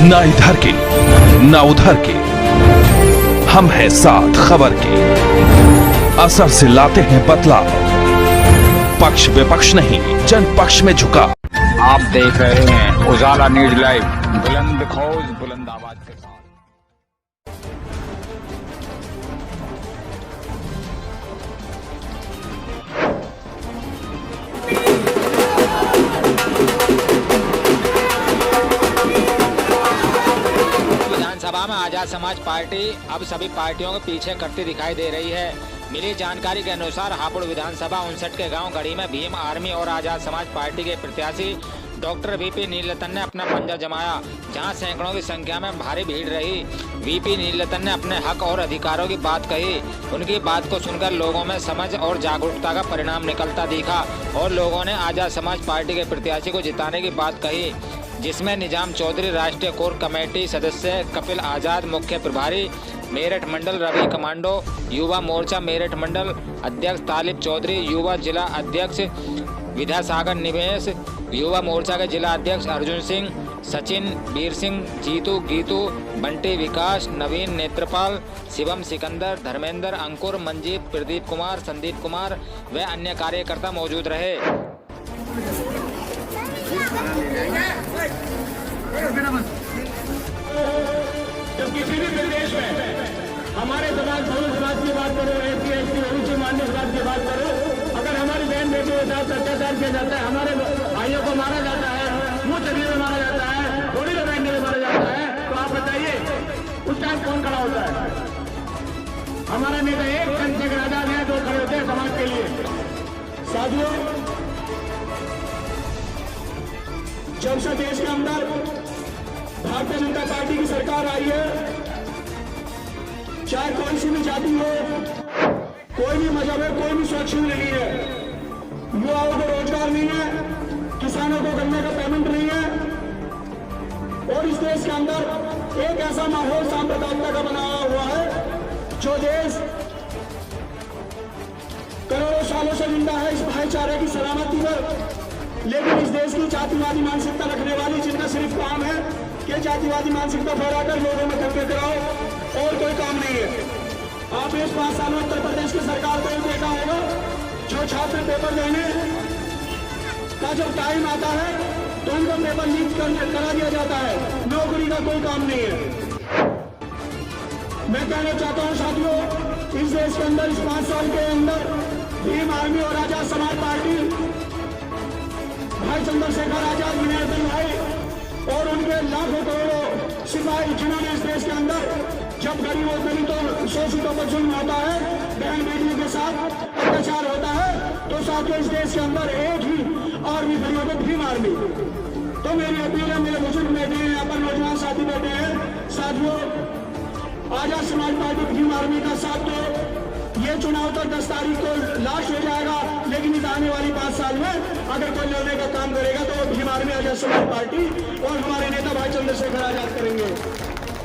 ना इधर के ना उधर के, हम हैं साथ खबर के। असर से लाते हैं बदलाव, पक्ष विपक्ष नहीं जन पक्ष में झुका। आप देख रहे हैं उजाला न्यूज लाइव, बुलंद खौज बुलंद आवाज के साथ। विधानसभा में आजाद समाज पार्टी अब सभी पार्टियों के पीछे करती दिखाई दे रही है। मिली जानकारी के अनुसार हापुड़ विधानसभा 59 के गांव गढ़ी में भीम आर्मी और आजाद समाज पार्टी के प्रत्याशी डॉक्टर वीपी नीलरतन ने अपना पंजा जमाया, जहां सैकड़ों की संख्या में भारी भीड़ रही। वीपी नीलरतन ने अपने हक और अधिकारों की बात कही। उनकी बात को सुनकर लोगों में समझ और जागरूकता का परिणाम निकलता दिखा और लोगों ने आजाद समाज पार्टी के प्रत्याशी को जिताने की बात कही, जिसमें निजाम चौधरी राष्ट्रीय कोर कमेटी सदस्य, कपिल आजाद मुख्य प्रभारी मेरठ मंडल, रवि कमांडो युवा मोर्चा मेरठ मंडल अध्यक्ष तालिब चौधरी, युवा जिला अध्यक्ष विद्यासागर निवेश, युवा मोर्चा के जिला अध्यक्ष अर्जुन सिंह, सचिन, वीर सिंह, जीतू, गीतू, बंटी, विकास, नवीन, नेत्रपाल, शिवम, सिकंदर, धर्मेंद्र, अंकुर, मंजीत, प्रदीप कुमार, संदीप कुमार व अन्य कार्यकर्ता मौजूद रहे। जब किसी भी प्रदेश में हमारे समाज की बात करो, एससी एसटी ओबीसी मान्य समाज की बात करो, अगर हमारी बहन बेटियों के साथ अत्याचार किया जाता है, हमारे भाइयों को मारा जाता है, मुंह चलिए में मारा जाता है, गोली लगाने में मारा जाता है, तो आप बताइए उस टाइम कौन खड़ा होता है? हमारा नेता एक चंद्रशेखर आजाद है जो खड़े होते हैं समाज के लिए। साथियों, जब से देश के अंदर भारतीय जनता पार्टी की सरकार आई है, चाहे कोई सी भी जाति हो, कोई भी मजहब है, कोई भी स्वैच्छिक नहीं है, युवाओं को रोजगार नहीं है, किसानों को गन्ने का पेमेंट नहीं है, और इस देश के अंदर एक ऐसा माहौल सांप्रदायिकता का बना हुआ है जो देश करोड़ों सालों से जिंदा है इस भाईचारे की सलामती पर। लेकिन इस देश की जातिवादी मानसिकता रखने वाली जिनका सिर्फ काम है कि जातिवादी मानसिकता फैलाकर लोगों में दंगे कराओ और कोई काम नहीं है। आपने इस 5 साल में उत्तर प्रदेश की सरकार को देखा होगा, जो छात्र पेपर देने का जब टाइम आता है तो उनको पेपर लीक करा दिया जाता है, नौकरी का कोई काम नहीं है। मैं कहना चाहता हूं साथियों, इस देश के अंदर इस 5 साल के अंदर भीम आर्मी और आजाद समाज पार्टी, भाई चंद्रशेखर आजाद, विनयरतन भाई और उनके लाखों करोड़ों सिपाही, जिन्होंने इस देश के अंदर जब गरीबों दलितों शोषितों पर जुल्म होता है, बहन बेटियों के साथ अत्याचार होता है, तो साथियों इस देश के अंदर एक ही आर्मी खड़ी होती है, भीम आर्मी। तो मेरी अपील है, मेरे बुजुर्ग बैठे हैं यहाँ पर, नौजवान साथी बैठे हैं, साथियों आजाद समाज पार्टी भीम आर्मी का साथ दो। ये चुनाव तो 10 तारीख को लास्ट हो जाएगा, लेकिन इस आने वाली 5 साल में अगर कोई लड़ने का काम करेगा तो भीम आर्मी आजाद समाज पार्टी और हमारे नेता भाई चंद्रशेखर आजाद करेंगे।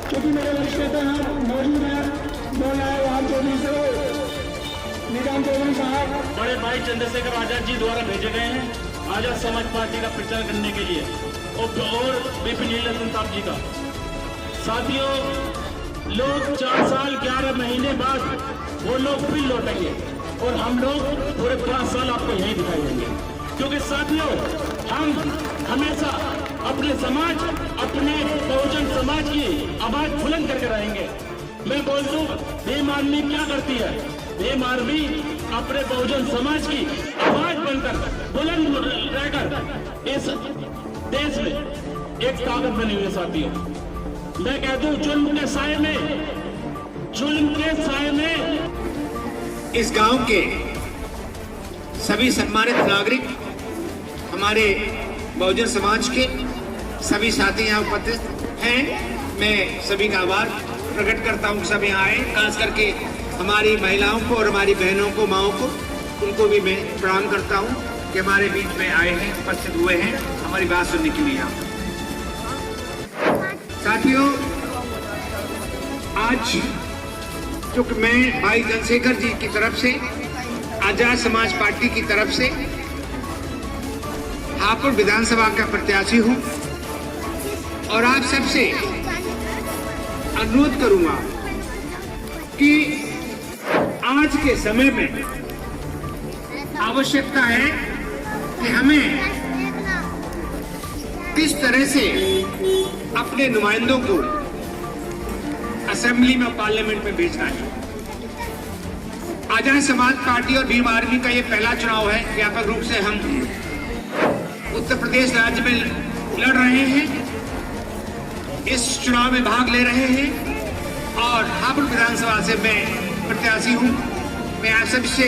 क्योंकि मेरे वरिष्ठ नेता यहाँ मौजूद हैं, बोल रहे वहां चौधरी से निजाम चौधरी साहब, बड़े भाई चंद्रशेखर आजाद जी द्वारा भेजे गए हैं आजाद समाज पार्टी का प्रचार करने के लिए और वीपी नीलरतन साहब जी का। साथियों, लोग 4 साल 11 महीने बाद वो लोग फिर लौटेंगे और हम लोग पूरे 5 साल आपको यहीं दिखाई देंगे। क्योंकि साथियों, हम हमेशा अपने समाज, अपने बहुजन समाज की आवाज बुलंद करके रहेंगे। मैं बोल दूं, भीम आर्मी क्या करती है? भीम आर्मी अपने बहुजन समाज की आवाज बनकर, बुलंद रहकर इस देश में एक ताकत बनी हुई है। साथियों, मैं कह दूं, जुल्म के साए में इस गांव के सभी सम्मानित नागरिक, हमारे बहुजन समाज के सभी साथी यहाँ उपस्थित हैं। मैं सभी का आभार प्रकट करता हूँ कि सब यहाँ आए, खास करके हमारी महिलाओं को और हमारी बहनों को, माओं को, उनको भी मैं प्रणाम करता हूँ कि हमारे बीच में आए हैं, उपस्थित हुए हैं हमारी बात सुनने के लिए। साथियों, आज चूंकि मैं भाई चंद्रशेखर जी की तरफ से, आजाद समाज पार्टी की तरफ से हापुड़ विधानसभा का प्रत्याशी हूं, और आप सबसे अनुरोध करूंगा कि आज के समय में आवश्यकता है कि हमें किस तरह से अपने नुमाइंदों को असेंबली में पार्लियामेंट में भेजना है। आजाद समाज पार्टी और भीम आर्मी का ये पहला चुनाव है। व्यापक रूप से हम उत्तर प्रदेश राज्य में लड़ रहे हैं, इस चुनाव में भाग ले रहे हैं और हापुड़ विधानसभा से मैं प्रत्याशी हूं। मैं आप सबसे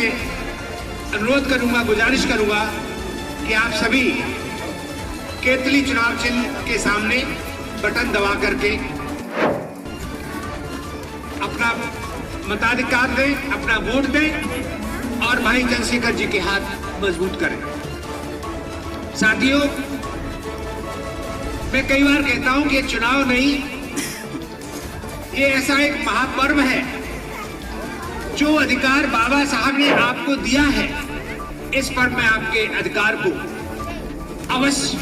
अनुरोध करूंगा, गुजारिश करूंगा कि आप सभी केतली चुनाव चिन्ह के सामने बटन दबा करके अपना मताधिकार दें, अपना वोट दें और भाई चंद्रशेखर जी के हाथ मजबूत करें। साथियों, मैं कई बार कहता हूं कि ये चुनाव नहीं, ये ऐसा एक महापर्व है। जो अधिकार बाबा साहब ने आपको दिया है, इस पर में आपके अधिकार को अवश्य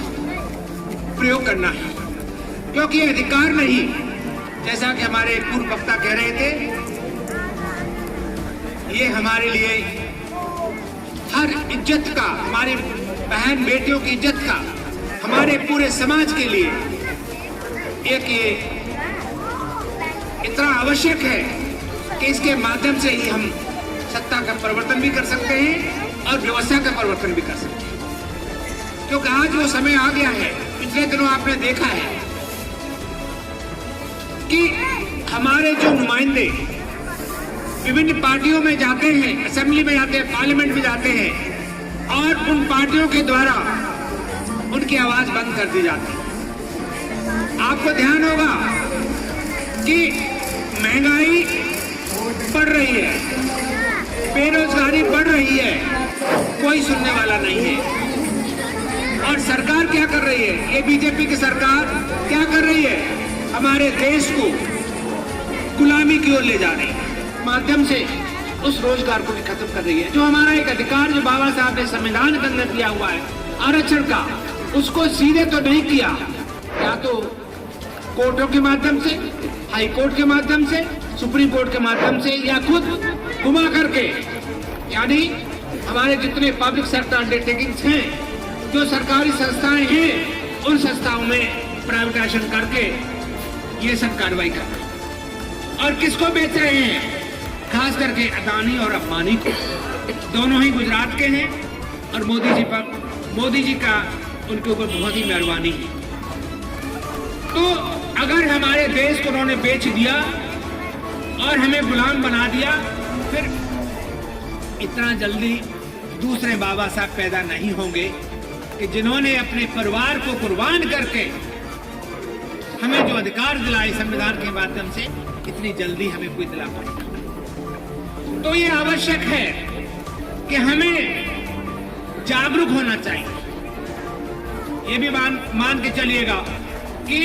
प्रयोग करना है, क्योंकि ये अधिकार नहीं, जैसा कि हमारे पूर्व वक्ता कह रहे थे, ये हमारे लिए हर इज्जत का, हमारे बहन बेटियों की इज्जत का, हमारे पूरे समाज के लिए एक ये इतना आवश्यक है कि इसके माध्यम से ही हम सत्ता का परिवर्तन भी कर सकते हैं और व्यवस्था का परिवर्तन भी कर सकते हैं। क्योंकि आज वो समय आ गया है, पिछले दिनों आपने देखा है कि हमारे जो नुमाइंदे विभिन्न पार्टियों में जाते हैं, असेंबली में जाते हैं, पार्लियामेंट में जाते हैं और उन पार्टियों के द्वारा उनकी आवाज बंद कर दी जाती है। आपको ध्यान होगा कि महंगाई बढ़ रही है, बेरोजगारी बढ़ रही है, कोई सुनने वाला नहीं है। और सरकार क्या कर रही है? ये बीजेपी की सरकार क्या कर रही है? हमारे देश को गुलामी की ओर ले जा रही है, माध्यम से उस रोजगार को भी खत्म कर रही है। जो हमारा एक अधिकार जो बाबा साहब ने संविधान के अंदर दिया हुआ है आरक्षण का, उसको सीधे तो नहीं किया, या तो कोर्टों के माध्यम से, हाई कोर्ट के माध्यम से, सुप्रीम कोर्ट के माध्यम से, या खुद घुमा करके, यानी हमारे जितने पब्लिक सेक्टर अंडरटेकिंग्स हैं, जो सरकारी संस्थाएं हैं, उन संस्थाओं में प्राइवेटाइजेशन करके ये सब कार्रवाई कर रहे हैं। और किसको बेच रहे हैं? खास करके अदानी और अंबानी को। दोनों ही गुजरात के हैं और मोदी जी का उनके ऊपर बहुत ही मेहरबानी है। तो अगर हमारे देश को उन्होंने बेच दिया और हमें गुलाम बना दिया, फिर इतना जल्दी दूसरे बाबा साहब पैदा नहीं होंगे कि जिन्होंने अपने परिवार को कुर्बान करके हमें जो अधिकार दिलाए संविधान के माध्यम से, इतनी जल्दी हमें कोई दिला पाएगा। तो ये आवश्यक है कि हमें जागरूक होना चाहिए। ये भी मान के चलिएगा कि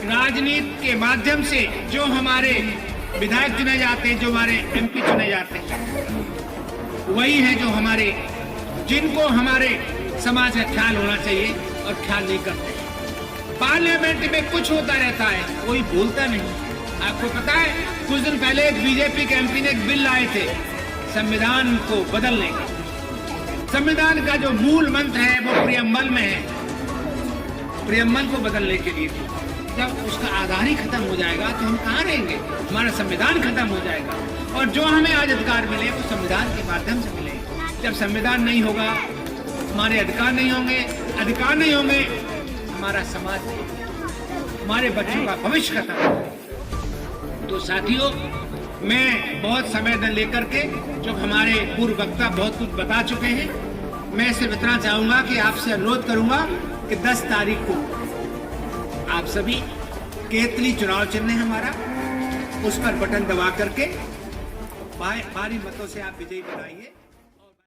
राजनीति के माध्यम से जो हमारे विधायक चुने जाते हैं, जो हमारे एमपी चुने जाते हैं, वही है जो जिनको हमारे समाज का ख्याल होना चाहिए और ख्याल नहीं करते। पार्लियामेंट में कुछ होता रहता है, कोई बोलता नहीं। आपको पता है, कुछ दिन पहले एक बीजेपी के एमपी ने एक बिल लाए थे संविधान को बदलने का। संविधान का जो मूल मंत्र है वो प्रियम्बल में है, प्रियम्बल को बदलने के लिए। जब उसका आधार ही खत्म हो जाएगा तो हम कहाँ रहेंगे? हमारा संविधान खत्म हो जाएगा। और जो हमें आज अधिकार मिले वो संविधान के माध्यम से मिले। जब संविधान नहीं होगा, हमारे अधिकार नहीं होंगे, हमारा समाज, हमारे बच्चों का भविष्य खत्म होगा। तो साथियों, मैं बहुत समय लेकर के, जो हमारे पूर्व वक्ता बहुत कुछ बता चुके हैं, मैं सिर्फ इतना चाहूंगा कि आपसे अनुरोध करूंगा कि 10 तारीख को आप सभी केतली चुनाव चिन्ह हमारा, उस पर बटन दबा करके भारी मतों से आप विजयी बनाइए।